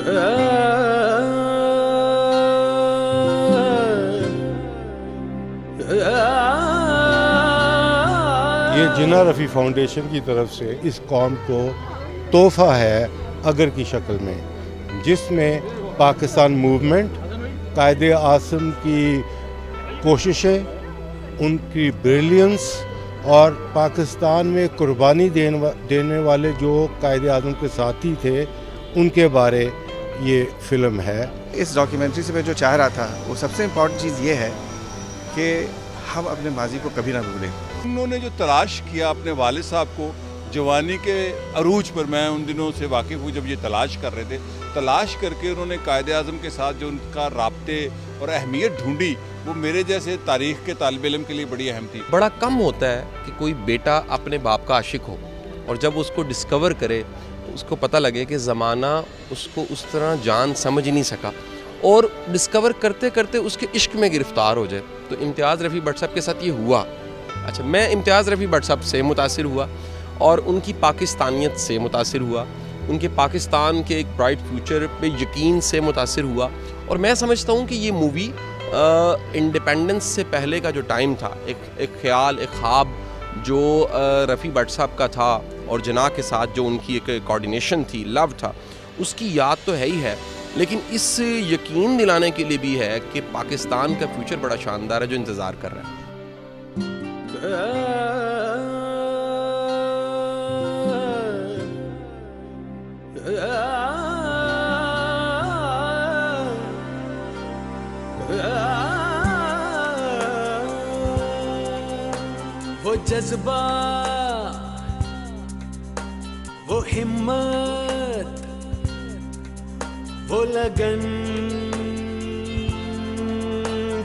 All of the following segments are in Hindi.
ये जिन्ना रफ़ी फाउंडेशन की तरफ से इस कौम को तोहफ़ा है अगर की शक्ल में, जिसमें पाकिस्तान मूवमेंट, कायदे आज़म की कोशिशें, उनकी ब्रिलियंस और पाकिस्तान में कुर्बानी देने वाले जो कायदे आज़म के साथी थे उनके बारे ये फ़िल्म है। इस डॉक्यूमेंट्री से मैं जो चाह रहा था वो सबसे इम्पॉर्टेंट चीज़ ये है कि हम अपने माजी को कभी ना भूलें। उन्होंने जो तलाश किया अपने वालिद साहब को जवानी के अरूज पर, मैं उन दिनों से वाकिफ़ हूँ जब ये तलाश कर रहे थे, तलाश करके उन्होंने कायदे आज़म के साथ जो उनका राब्ते और अहमियत ढूंढी, वो मेरे जैसे तारीख़ के तालिब इल्म के लिए बड़ी अहम थी। बड़ा कम होता है कि कोई बेटा अपने बाप का आशिक हो और जब उसको डिस्कवर करे तो उसको पता लगे कि ज़माना उसको उस तरह जान समझ नहीं सका और डिस्कवर करते करते उसके इश्क में गिरफ्तार हो जाए। तो इम्तियाज़ रफ़ी भट्ट साहब के साथ ये हुआ। अच्छा, मैं इम्तियाज़ रफ़ी भट्ट साहब से मुतासिर हुआ और उनकी पाकिस्तानियत से मुतासिर हुआ, उनके पाकिस्तान के एक ब्राइट फ्यूचर पे यकीन से मुतासिर हुआ। और मैं समझता हूँ कि ये मूवी इंडिपेंडेंस से पहले का जो टाइम था, एक ख्याल, एक ख्वाब जो रफ़ी भट्ट साहब का था और जिन्ना के साथ जो उनकी एक कोऑर्डिनेशन थी, लव था, उसकी याद तो है ही है, लेकिन इस यकीन दिलाने के लिए भी है कि पाकिस्तान का फ्यूचर बड़ा शानदार है जो इंतज़ार कर रहा है। वो जज्बा, वो हिम्मत, वो लगन,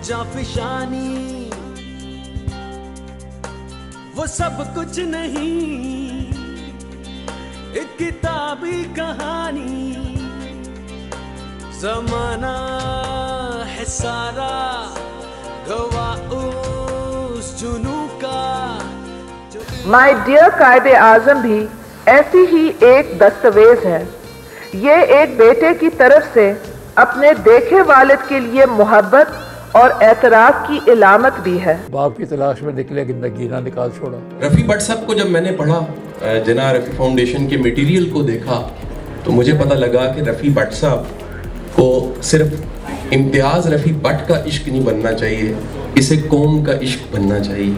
जाफिशानी, वो सब कुछ नहीं एक किताबी कहानी। ज़माना है सारा गवाह उस जुनू का। माय डियर कायदे आज़म भी ऐसी ही एक दस्तावेज है। ये एक बेटे की तरफ से अपने देखे वालिद के लिए मोहब्बत और एतराफ़ की इलामत भी है। बाप की तलाश में निकले कि नगीना निकाल छोड़ा। रफ़ी भट्ट साहब को जब मैंने पढ़ा, जिन्ना रफ़ी फाउंडेशन के मटेरियल को देखा, तो मुझे पता लगा कि रफ़ी भट्ट साहब को सिर्फ इम्तियाज़ रफ़ी भट्ट का इश्क नहीं बनना चाहिए, इसे कौम का इश्क बनना चाहिए।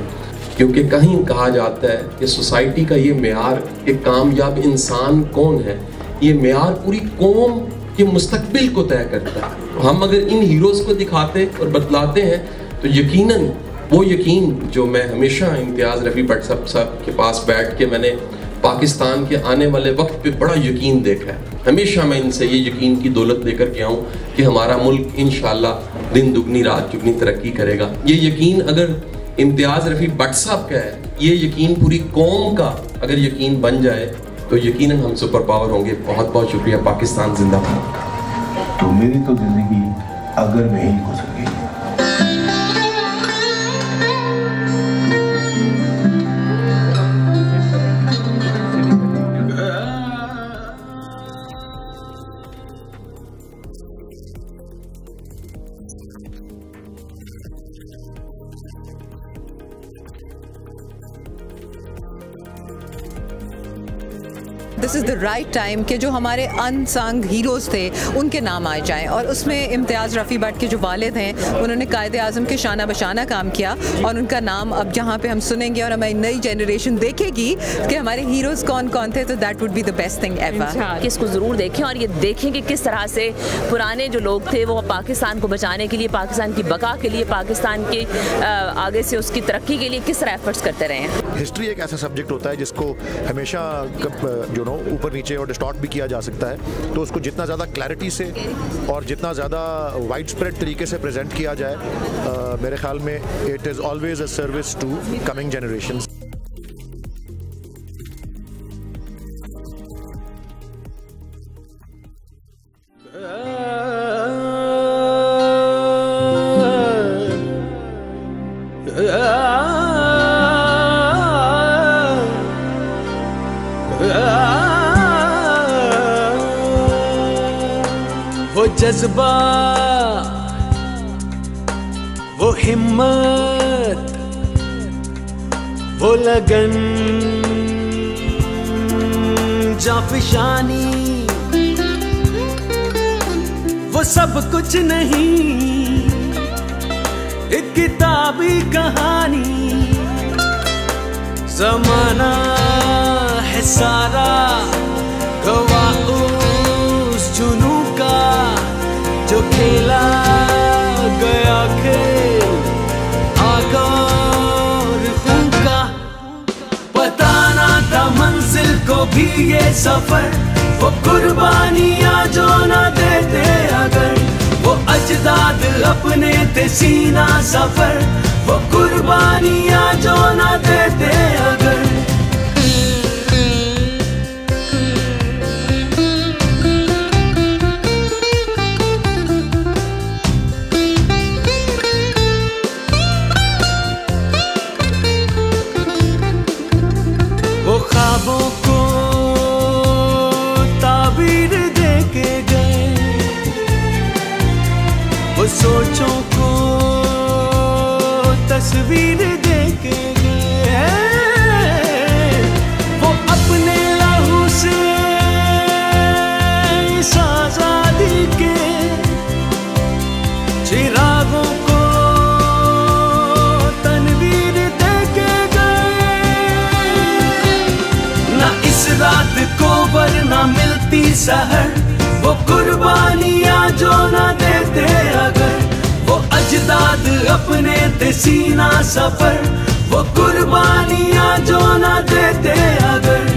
क्योंकि कहीं कहा जाता है कि सोसाइटी का ये मेयार, एक कामयाब इंसान कौन है, ये मेयार पूरी कौम के मुस्तकबिल को तय करता है। तो हम अगर इन हीरोज़ को दिखाते और बतलाते हैं तो यकीनन वो यकीन जो मैं हमेशा इम्तियाज़ रफ़ी भट्ट साहब के पास बैठ के मैंने पाकिस्तान के आने वाले वक्त पे बड़ा यकीन देखा है, हमेशा मैं इनसे ये यकीन की दौलत लेकर के आऊँ कि हमारा मुल्क इंशाअल्लाह दिन दुगनी रात चुगनी तरक्की करेगा। ये यकीन अगर इम्तियाज़ रफ़ी भट्ट साहब का है, ये यकीन पूरी कौम का अगर यकीन बन जाए तो यकीनन हम सुपर पावर होंगे। बहुत बहुत शुक्रिया। पाकिस्तान जिंदाबाद। तो मेरी तो जिंदगी अगर में ही गुजर गई। This is the right time कि जो हमारे अनसंग हीरोज़ थे उनके नाम आ जाएं। और उसमें इम्तियाज़ रफ़ी भट्ट के जो वालिद हैं उन्होंने कायदे आज़म के शाना बशाना काम किया और उनका नाम अब जहाँ पे हम सुनेंगे और हमारी नई जनरेशन देखेगी कि हमारे हीरोज़ कौन कौन थे, तो that would be the best thing ever. कि इसको ज़रूर देखें और ये देखें कि किस तरह से पुराने जो लोग थे वो पाकिस्तान को बचाने के लिए, पाकिस्तान की बका के लिए, पाकिस्तान के आगे से उसकी तरक्की के लिए किस तरह एफर्ट्स करते रहे हैं। हिस्ट्री एक ऐसा सब्जेक्ट होता है जिसको हमेशा जो ऊपर नीचे और डिस्टॉर्ट भी किया जा सकता है, तो उसको जितना ज़्यादा क्लैरिटी से और जितना ज़्यादा वाइड स्प्रेड तरीके से प्रेजेंट किया जाए, मेरे ख्याल में it is always a service to coming generations. जज्बा, वो हिम्मत, वो लगन, जाफिशानी, वो सब कुछ नहीं एक किताबी कहानी। ज़माना है सारा गवाह उस जुनू का, जो खेला गया खेल आगा और खून का। पता ना था मंजिल को भी ये सफर, वो कुर्बानियां जो ना देते अगर, वो अजदाद अपने थे सीना सफर, वो कुर्बानियां जो ना देते अगर। वो ख्वाबों को ताबीर दे के गए, वो सोचों को तस्वीर दे के गए, वो अपने लहू से इस आजादी के चिरागों को तनवीर दे के गए। ना इस रात को वरना मिलती सहर, वो कुर्बानियां जो ना देते अगर, वो अजदाद अपने थे सीना सफर, वो कुर्बानियां जो ना देते अगर।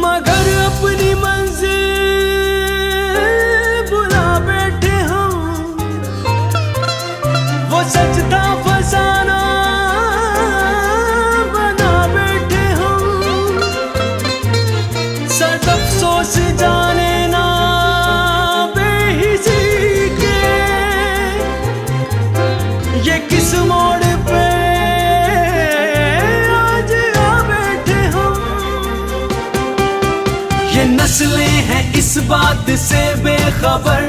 मगर अपनी मंजिल बुला बैठे हम, वो सजदा फसाना बना बैठे हम। सद अफसोस जाने ना बेहिसी के, ये किस मोड़ पे आज आ बैठे हम। ये नस्लें हैं इस बात से बेखबर,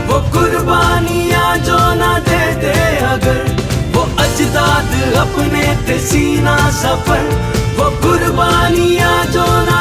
वो कुर्बानियां जो ना देते अगर, वो अजदाद अपने थे सीना सफर, वो कुर्बानियां जो ना